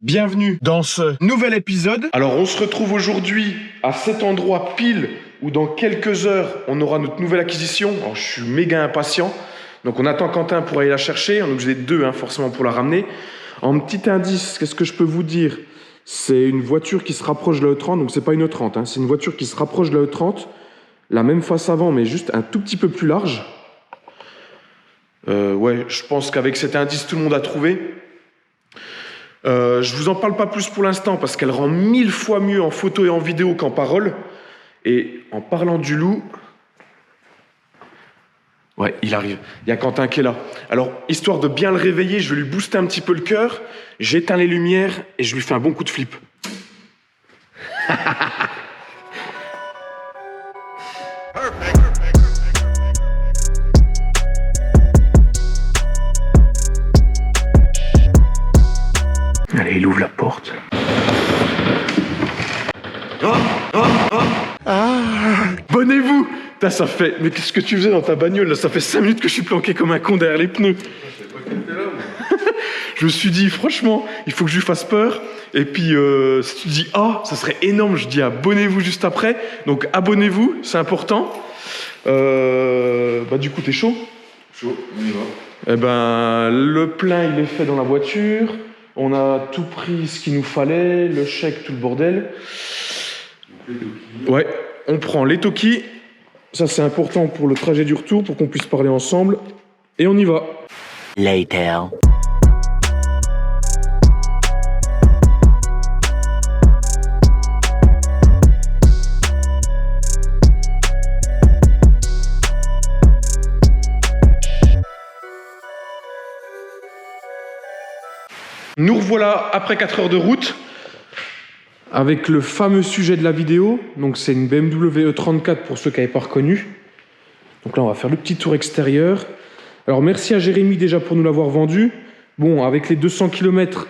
Bienvenue dans ce nouvel épisode. Alors on se retrouve aujourd'hui à cet endroit pile où dans quelques heures on aura notre nouvelle acquisition. Alors je suis méga impatient. Donc on attend Quentin pour aller la chercher. On est obligé d'être deux forcément pour la ramener. En petit indice, qu'est-ce que je peux vous dire? C'est une voiture qui se rapproche de la E30. Donc c'est pas une E30, c'est une voiture qui se rapproche de la E30. La même face avant mais juste un tout petit peu plus large. Ouais, je pense qu'avec cet indice tout le monde a trouvé. Je vous en parle pas plus pour l'instant parce qu'elle rend 1000 fois mieux en photo et en vidéo qu'en parole. Et en parlant du loup, ouais, il arrive. Il y a Quentin qui est là. Alors, histoire de bien le réveiller, je vais lui booster un petit peu le cœur. J'éteins les lumières et je lui fais un bon coup de flip. Allez, il ouvre la porte. Abonnez-vous. Ça fait... Mais qu'est-ce que tu faisais dans ta bagnole là? Ça fait 5 minutes que je suis planqué comme un con derrière les pneus. Je me suis dit, franchement, il faut que je lui fasse peur. Et puis, si tu dis « Ah, ça serait énorme », je dis « Abonnez-vous juste après ». Donc, abonnez-vous, c'est important. Du coup, t'es chaud? Chaud, on y va. Eh ben, le plein, il est fait dans la voiture. On a tout pris ce qu'il nous fallait, le chèque, tout le bordel. Ouais, on prend les Toki. Ça, c'est important pour le trajet du retour, pour qu'on puisse parler ensemble. Et on y va. Later. Nous revoilà après 4 heures de route avec le fameux sujet de la vidéo. Donc c'est une BMW E34 pour ceux qui n'avaient pas reconnu. Donc là on va faire le petit tour extérieur. Alors merci à Jérémy déjà pour nous l'avoir vendu. Bon, avec les 200 km,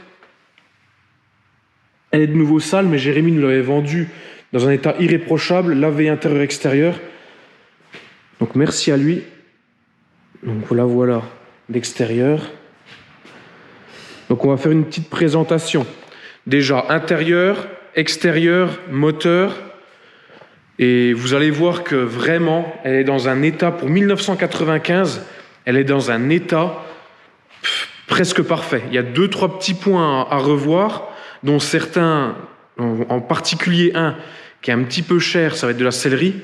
elle est de nouveau sale, mais Jérémy nous l'avait vendu dans un état irréprochable, lavé intérieur extérieur. Donc merci à lui. Donc voilà l'extérieur. Donc on va faire une petite présentation. Déjà intérieur, extérieur, moteur. Et vous allez voir que vraiment, elle est dans un état, pour 1995, elle est dans un état presque parfait. Il y a 2-3 petits points à revoir, dont certains, en particulier un, qui est un petit peu cher, ça va être de la sellerie.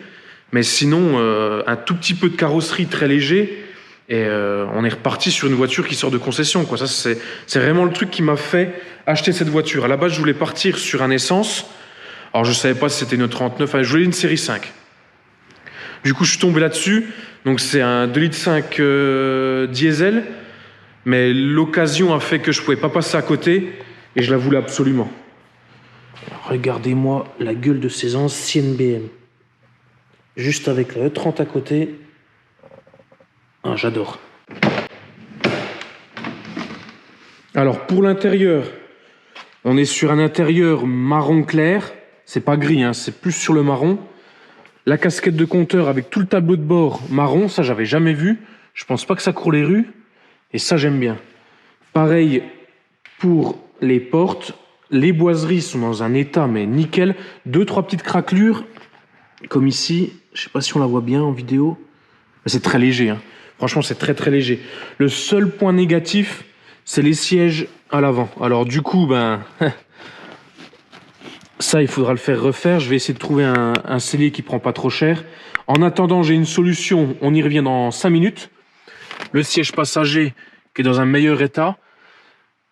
Mais sinon, un tout petit peu de carrosserie très léger. Et on est reparti sur une voiture qui sort de concession, quoi. Ça, c'est vraiment le truc qui m'a fait acheter cette voiture. À la base, je voulais partir sur un essence. Alors, je ne savais pas si c'était une 39. Je voulais une série 5. Du coup, je suis tombé là-dessus. Donc, c'est un 2,5 litres diesel. Mais l'occasion a fait que je ne pouvais pas passer à côté. Et je la voulais absolument. Alors, regardez-moi la gueule de ces anciennes BM. Juste avec la E30 à côté. Ah, j'adore. Alors pour l'intérieur, on est sur un intérieur marron clair. C'est pas gris, c'est plus sur le marron. La casquette de compteur avec tout le tableau de bord marron, ça j'avais jamais vu. Je pense pas que ça court les rues. Et ça j'aime bien. Pareil pour les portes. Les boiseries sont dans un état mais nickel. 2-3 petites craquelures. Comme ici. Je sais pas si on la voit bien en vidéo. C'est très léger, Franchement, c'est très très léger. Le seul point négatif, c'est les sièges à l'avant. Alors du coup, ça, il faudra le faire refaire. Je vais essayer de trouver un sellier qui prend pas trop cher. En attendant, j'ai une solution. On y revient dans 5 minutes. Le siège passager qui est dans un meilleur état.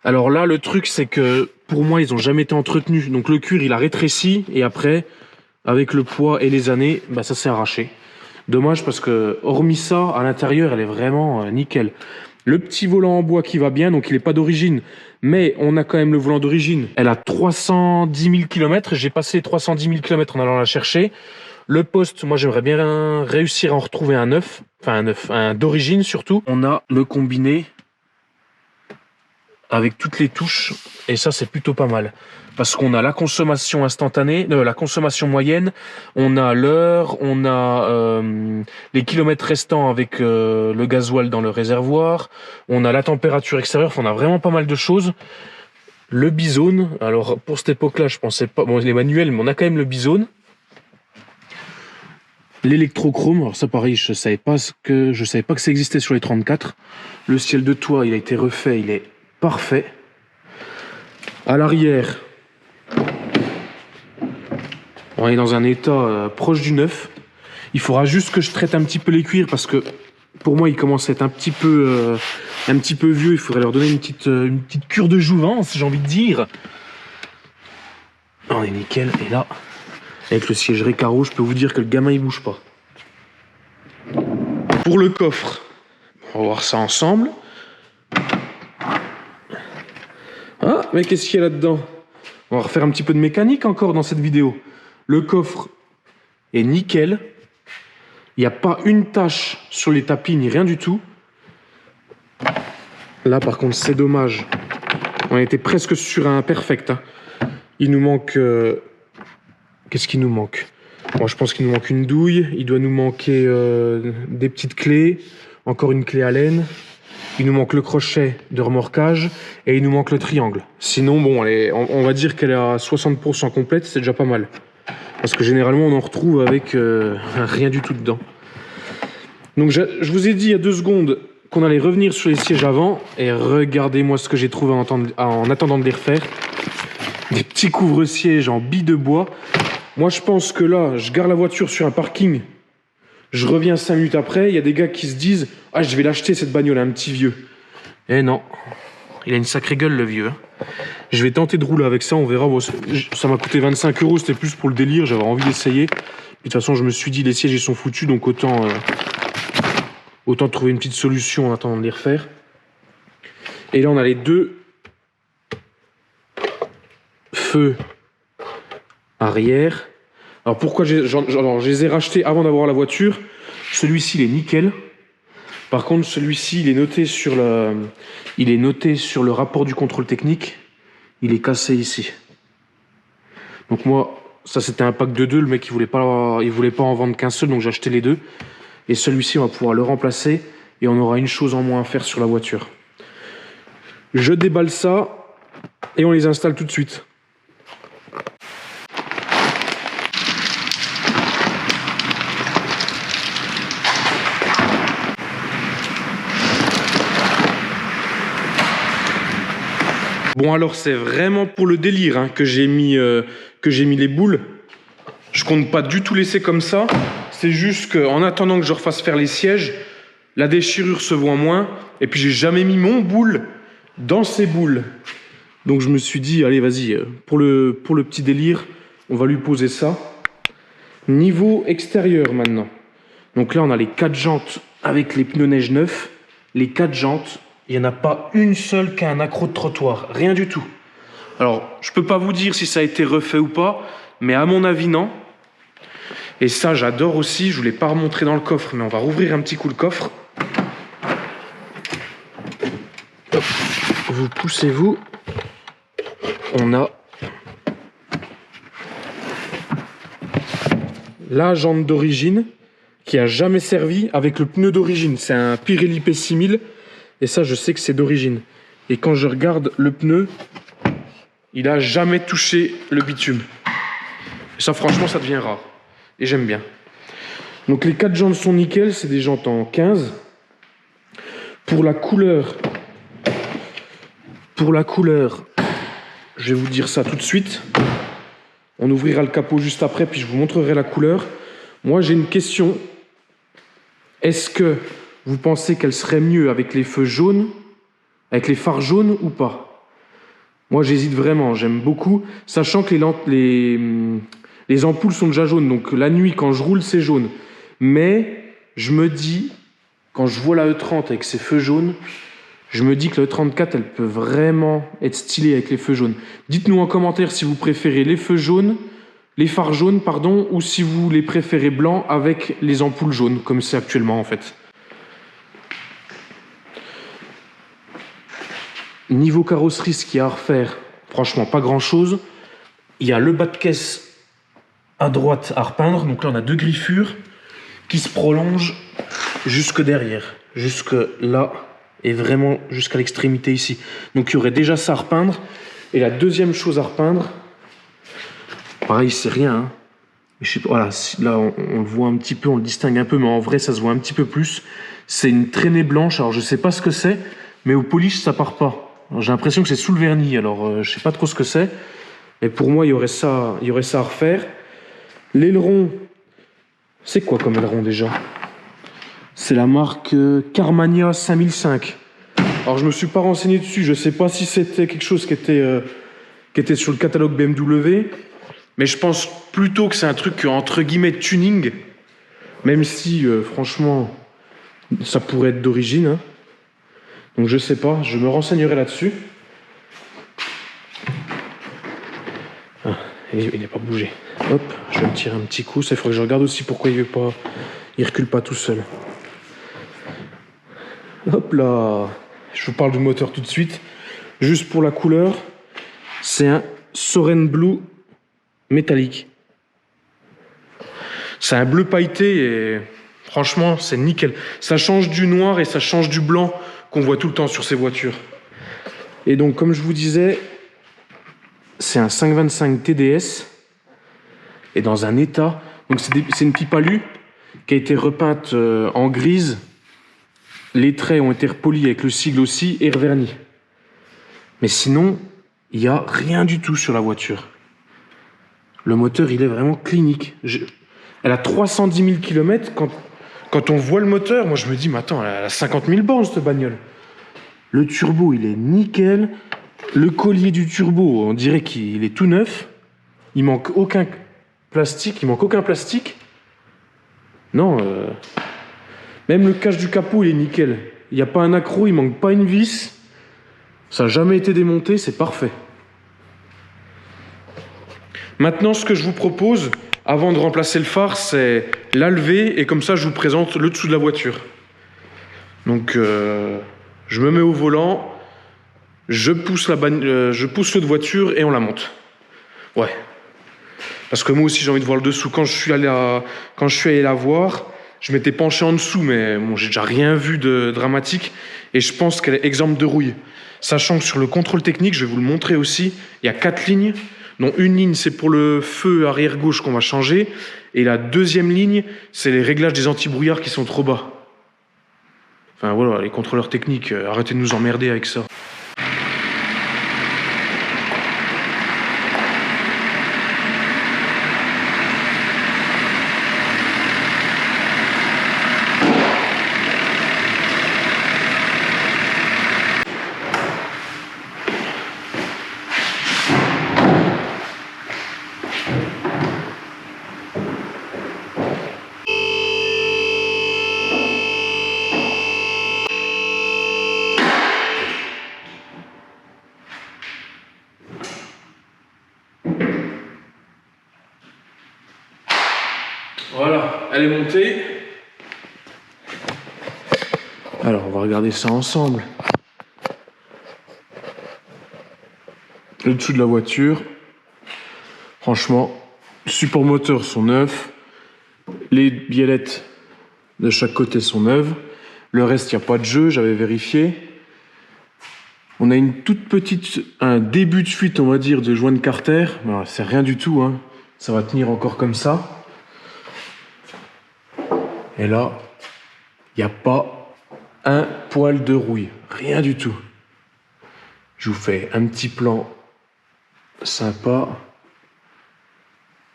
Alors là, le truc, c'est que pour moi, ils n'ont jamais été entretenus. Donc le cuir, il a rétréci. Et après, avec le poids et les années, ça s'est arraché. Dommage parce que, hormis ça, à l'intérieur, elle est vraiment nickel. Le petit volant en bois qui va bien, donc il n'est pas d'origine, mais on a quand même le volant d'origine. Elle a 310 000 km, j'ai passé les 310 000 km en allant la chercher. Le poste, moi j'aimerais bien réussir à en retrouver un neuf, un d'origine surtout. On a le combiné avec toutes les touches, et ça c'est plutôt pas mal. Parce qu'on a la consommation instantanée, la consommation moyenne, on a l'heure, on a les kilomètres restants avec le gasoil dans le réservoir, on a la température extérieure, on a vraiment pas mal de choses. Le bisone, alors pour cette époque-là, je pensais pas... Bon, les manuels, mais on a quand même le bisone. L'électrochrome, alors ça pareil, je savais pas que ça existait sur les 34. Le ciel de toit, il a été refait, il est parfait. À l'arrière, on est dans un état proche du neuf. Il faudra juste que je traite un petit peu les cuirs parce que pour moi, ils commencent à être un petit peu vieux. Il faudrait leur donner une petite cure de jouvence, j'ai envie de dire. On est nickel. Et là, avec le siège Recaro, je peux vous dire que le gamin il bouge pas. Pour le coffre, on va voir ça ensemble. Ah, mais qu'est-ce qu'il y a là-dedans? On va refaire un petit peu de mécanique encore dans cette vidéo. Le coffre est nickel. Il n'y a pas une tache sur les tapis ni rien du tout. Là par contre c'est dommage. On était presque sur un perfect. Hein. Il nous manque... Qu'est-ce qu'il nous manque? Bon, je pense qu'il nous manque une douille. Il doit nous manquer des petites clés. Encore une clé Allen. Il nous manque le crochet de remorquage. Et il nous manque le triangle. Sinon bon, on va dire qu'elle est à 60% complète. C'est déjà pas mal. Parce que généralement on en retrouve avec rien du tout dedans. Donc je vous ai dit il y a 2 secondes qu'on allait revenir sur les sièges avant. Et regardez-moi ce que j'ai trouvé en attendant de les refaire. Des petits couvre-sièges en billes de bois. Moi je pense que là, je gare la voiture sur un parking. Je reviens 5 minutes après. Il y a des gars qui se disent « Ah, je vais l'acheter cette bagnole, un petit vieux. » Eh non, il a une sacrée gueule le vieux. Je vais tenter de rouler avec ça, on verra. Bon, ça m'a coûté 25 €, c'était plus pour le délire, j'avais envie d'essayer. De toute façon, je me suis dit, les sièges ils sont foutus, donc autant trouver une petite solution en attendant de les refaire. Et là, on a les 2 feux arrière. Alors pourquoi je les ai rachetés avant d'avoir la voiture? Celui-ci, il est nickel. Par contre, celui-ci, il est noté sur le rapport du contrôle technique. Il est cassé ici. Donc moi, ça c'était un pack de 2. Le mec, il voulait pas en vendre qu'un seul, donc j'ai acheté les 2. Et celui-ci, on va pouvoir le remplacer. Et on aura une chose en moins à faire sur la voiture. Je déballe ça. Et on les installe tout de suite. Bon alors c'est vraiment pour le délire hein, que j'ai mis les boules. Je compte pas du tout laisser comme ça. C'est juste qu'en attendant que je refasse faire les sièges, la déchirure se voit moins. Et puis j'ai jamais mis mon boule dans ces boules. Donc je me suis dit, allez vas-y, pour le petit délire, on va lui poser ça. Niveau extérieur maintenant. Donc là on a les 4 jantes avec les pneus neige neufs. Les 4 jantes. Il n'y en a pas une seule qui a un accroc de trottoir, rien du tout. Alors, je ne peux pas vous dire si ça a été refait ou pas, mais à mon avis, non. Et ça, j'adore aussi, je ne vous l'ai pas remontré dans le coffre, mais on va rouvrir un petit coup le coffre. Hop. Vous poussez-vous. On a la jante d'origine qui a jamais servi avec le pneu d'origine. C'est un Pirelli P6000. Et ça, je sais que c'est d'origine. Et quand je regarde le pneu, il n'a jamais touché le bitume. Et ça, franchement, ça devient rare. Et j'aime bien. Donc les 4 jantes sont nickel. C'est des jantes en 15. Pour la couleur, je vais vous dire ça tout de suite. On ouvrira le capot juste après, puis je vous montrerai la couleur. Moi, j'ai une question. Est-ce que vous pensez qu'elle serait mieux avec les feux jaunes, avec les phares jaunes ou pas? Moi, j'hésite vraiment. J'aime beaucoup, sachant que les ampoules sont déjà jaunes. Donc la nuit, quand je roule, c'est jaune. Mais je me dis, quand je vois la E30 avec ses feux jaunes, je me dis que la E34, elle peut vraiment être stylée avec les feux jaunes. Dites-nous en commentaire si vous préférez les feux jaunes, les phares jaunes, pardon, ou si vous les préférez blancs avec les ampoules jaunes, comme c'est actuellement en fait. Niveau carrosserie, ce qu'il y a à refaire, franchement, pas grand-chose. Il y a le bas de caisse à droite à repeindre. Donc là, on a 2 griffures qui se prolongent jusque derrière, jusque là et vraiment jusqu'à l'extrémité ici. Donc il y aurait déjà ça à repeindre. Et la deuxième chose à repeindre, pareil, c'est rien. Hein. Je sais pas, voilà, là, on le voit un petit peu, on le distingue un peu, mais en vrai, ça se voit un petit peu plus. C'est une traînée blanche. Alors, je sais pas ce que c'est, mais au polish, ça part pas. J'ai l'impression que c'est sous le vernis. Alors, je sais pas trop ce que c'est. Et pour moi, il y aurait ça à refaire. L'aileron, c'est quoi comme aileron déjà? C'est la marque Carmania 5005. Alors, je me suis pas renseigné dessus. Je sais pas si c'était quelque chose qui était sur le catalogue BMW. Mais je pense plutôt que c'est un truc entre guillemets tuning. Même si, franchement, ça pourrait être d'origine. Hein. Donc, je sais pas. Je me renseignerai là-dessus. Ah, il n'est pas bougé. Hop, je vais me tirer un petit coup. Ça, il faudrait que je regarde aussi pourquoi il recule pas tout seul. Hop là. Je vous parle du moteur tout de suite. Juste pour la couleur, c'est un Soren Blue métallique. C'est un bleu pailleté et franchement, c'est nickel. Ça change du noir et ça change du blanc qu'on voit tout le temps sur ces voitures. Et donc, comme je vous disais, c'est un 525 TDS et dans un état. Donc, c'est une pipe alu qui a été repeinte en grise. Les traits ont été repolis avec le sigle aussi et revernis. Mais sinon, il n'y a rien du tout sur la voiture. Le moteur, il est vraiment clinique. Elle a 310 000 km. Quand on voit le moteur, moi je me dis, mais attends, elle a 50 000 bornes cette bagnole. Le turbo, il est nickel. Le collier du turbo, on dirait qu'il est tout neuf. Il manque aucun plastique. Non, même le cache du capot, il est nickel. Il n'y a pas un accroc, il manque pas une vis. Ça n'a jamais été démonté, c'est parfait. Maintenant, ce que je vous propose, avant de remplacer le phare, c'est la lever et comme ça, je vous présente le dessous de la voiture. Donc, je me mets au volant, je pousse l'autre voiture et on la monte. Ouais. Parce que moi aussi, j'ai envie de voir le dessous. Quand je suis allé la voir, je m'étais penché en dessous, mais bon, j'ai déjà rien vu de dramatique et je pense qu'elle est exempte de rouille. Sachant que sur le contrôle technique, je vais vous le montrer aussi, il y a 4 lignes. Donc une ligne, c'est pour le feu arrière gauche qu'on va changer. Et la deuxième ligne, c'est les réglages des antibrouillards qui sont trop bas. Enfin voilà, les contrôleurs techniques, arrêtez de nous emmerder avec ça. Voilà, elle est montée. Alors, on va regarder ça ensemble. Le dessous de la voiture. Franchement, les supports moteurs sont neufs. Les biellettes de chaque côté sont neuves. Le reste, il n'y a pas de jeu, j'avais vérifié. On a une toute petite, un début de fuite, on va dire, de joint de carter. Voilà, c'est rien du tout, hein. Ça va tenir encore comme ça. Et là, il n'y a pas un poil de rouille. Rien du tout. Je vous fais un petit plan sympa.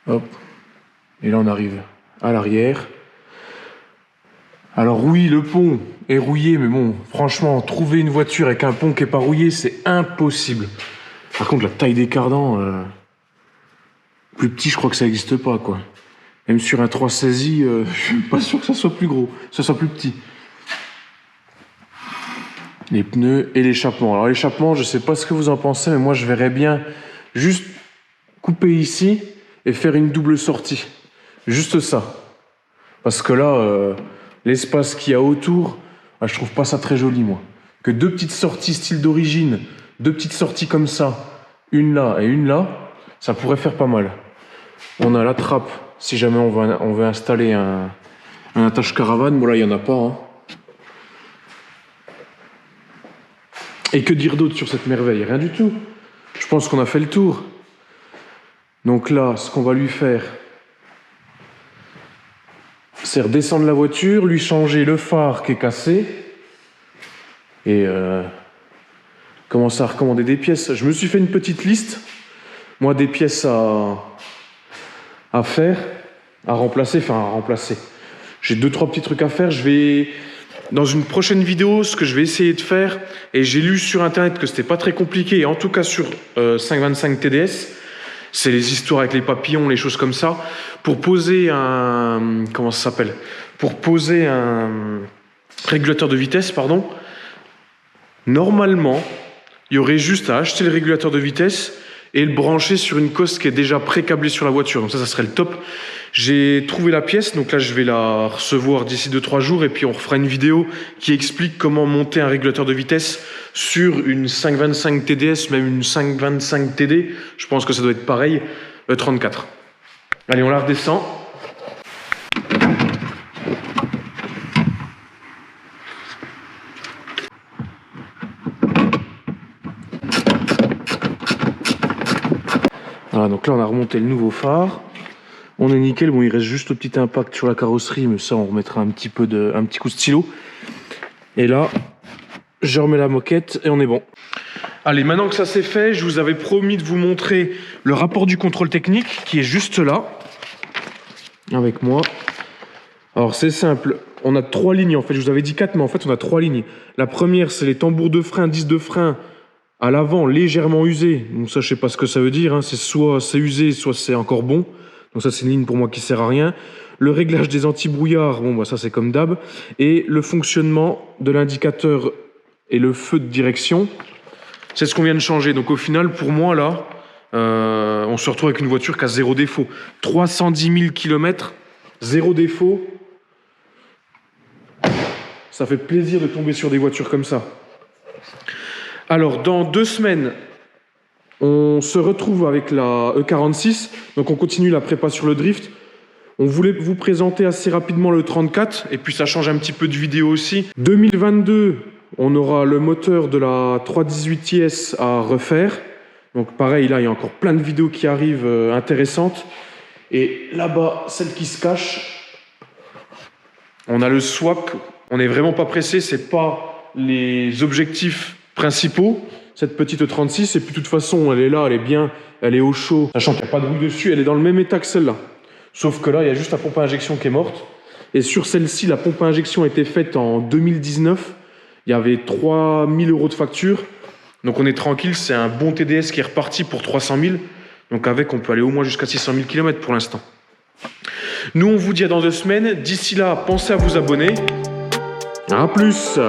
Hop. Et là, on arrive à l'arrière. Alors oui, le pont est rouillé, mais bon, franchement, trouver une voiture avec un pont qui n'est pas rouillé, c'est impossible. Par contre, la taille des cardans, plus petit, je crois que ça n'existe pas, quoi. Même sur un 3 saisie, je suis pas sûr que ça soit plus gros, que ça soit plus petit. Les pneus et l'échappement. Alors l'échappement, je sais pas ce que vous en pensez, mais moi je verrais bien juste couper ici et faire une double sortie. Juste ça. Parce que là, l'espace qu'il y a autour, je trouve pas ça très joli, moi. Que deux petites sorties style d'origine, deux petites sorties comme ça, une là et une là, ça pourrait faire pas mal. On a la trappe, si jamais on veut installer un attache caravane. Bon là, il n'y en a pas. Hein. Et que dire d'autre sur cette merveille? Rien du tout. Je Je pense qu'on a fait le tour. Donc là, ce qu'on va lui faire, c'est redescendre la voiture, lui changer le phare qui est cassé et commencer à recommander des pièces. Je me suis fait une petite liste, moi, des pièces à faire, à remplacer. J'ai 2-3 petits trucs à faire. Je vais, dans une prochaine vidéo, ce que je vais essayer de faire, et j'ai lu sur internet que c'était pas très compliqué, en tout cas sur 525 TDS, c'est les histoires avec les papillons, les choses comme ça, pour poser un... Comment ça s'appelle ? Pour poser un régulateur de vitesse, pardon. Normalement, il y aurait juste à acheter le régulateur de vitesse et le brancher sur une cosse qui est déjà pré-câblée sur la voiture. Donc ça serait le top. J'ai trouvé la pièce, donc là je vais la recevoir d'ici 2-3 jours et puis on refera une vidéo qui explique comment monter un régulateur de vitesse sur une 525 TDS, même une 525 TD. Je pense que ça doit être pareil, 34. Allez, on la redescend. Voilà, donc là on a remonté le nouveau phare. On est nickel, bon il reste juste le petit impact sur la carrosserie, mais ça on remettra un petit coup de stylo. Et là, je remets la moquette et on est bon. Allez, maintenant que ça c'est fait, je vous avais promis de vous montrer le rapport du contrôle technique qui est juste là, avec moi. Alors c'est simple, on a 3 lignes en fait, je vous avais dit 4, mais en fait on a 3 lignes. La première c'est les tambours de frein, disques de frein à l'avant légèrement usés. Donc ça je sais pas ce que ça veut dire, hein. C'est soit c'est usé, soit c'est encore bon. Donc ça c'est une ligne pour moi qui sert à rien. Le réglage des anti-brouillards, bon bah ça c'est comme d'hab. Et le fonctionnement de l'indicateur et le feu de direction, c'est ce qu'on vient de changer. Donc au final pour moi là, on se retrouve avec une voiture qui a 0 défaut. 310 000 km, 0 défaut. Ça fait plaisir de tomber sur des voitures comme ça. Alors dans 2 semaines, on se retrouve avec la E46, donc on continue la prépa sur le drift. On voulait vous présenter assez rapidement le 34, et puis ça change un petit peu de vidéo aussi. 2022, on aura le moteur de la 318 IS à refaire. Donc pareil, là, il y a encore plein de vidéos qui arrivent intéressantes. Et là-bas, celle qui se cache, on a le swap. On n'est vraiment pas pressé, c'est pas les objectifs principaux. Cette petite 36, et puis de toute façon, elle est là, elle est bien, elle est au chaud. Sachant qu'il n'y a pas de roue dessus, elle est dans le même état que celle-là. Sauf que là, il y a juste la pompe à injection qui est morte. Et sur celle-ci, la pompe à injection a été faite en 2019. Il y avait 3000 € de facture. Donc on est tranquille, c'est un bon TDS qui est reparti pour 300 000. Donc avec, on peut aller au moins jusqu'à 600 000 km pour l'instant. Nous, on vous dit à dans 2 semaines. D'ici là, pensez à vous abonner. À plus!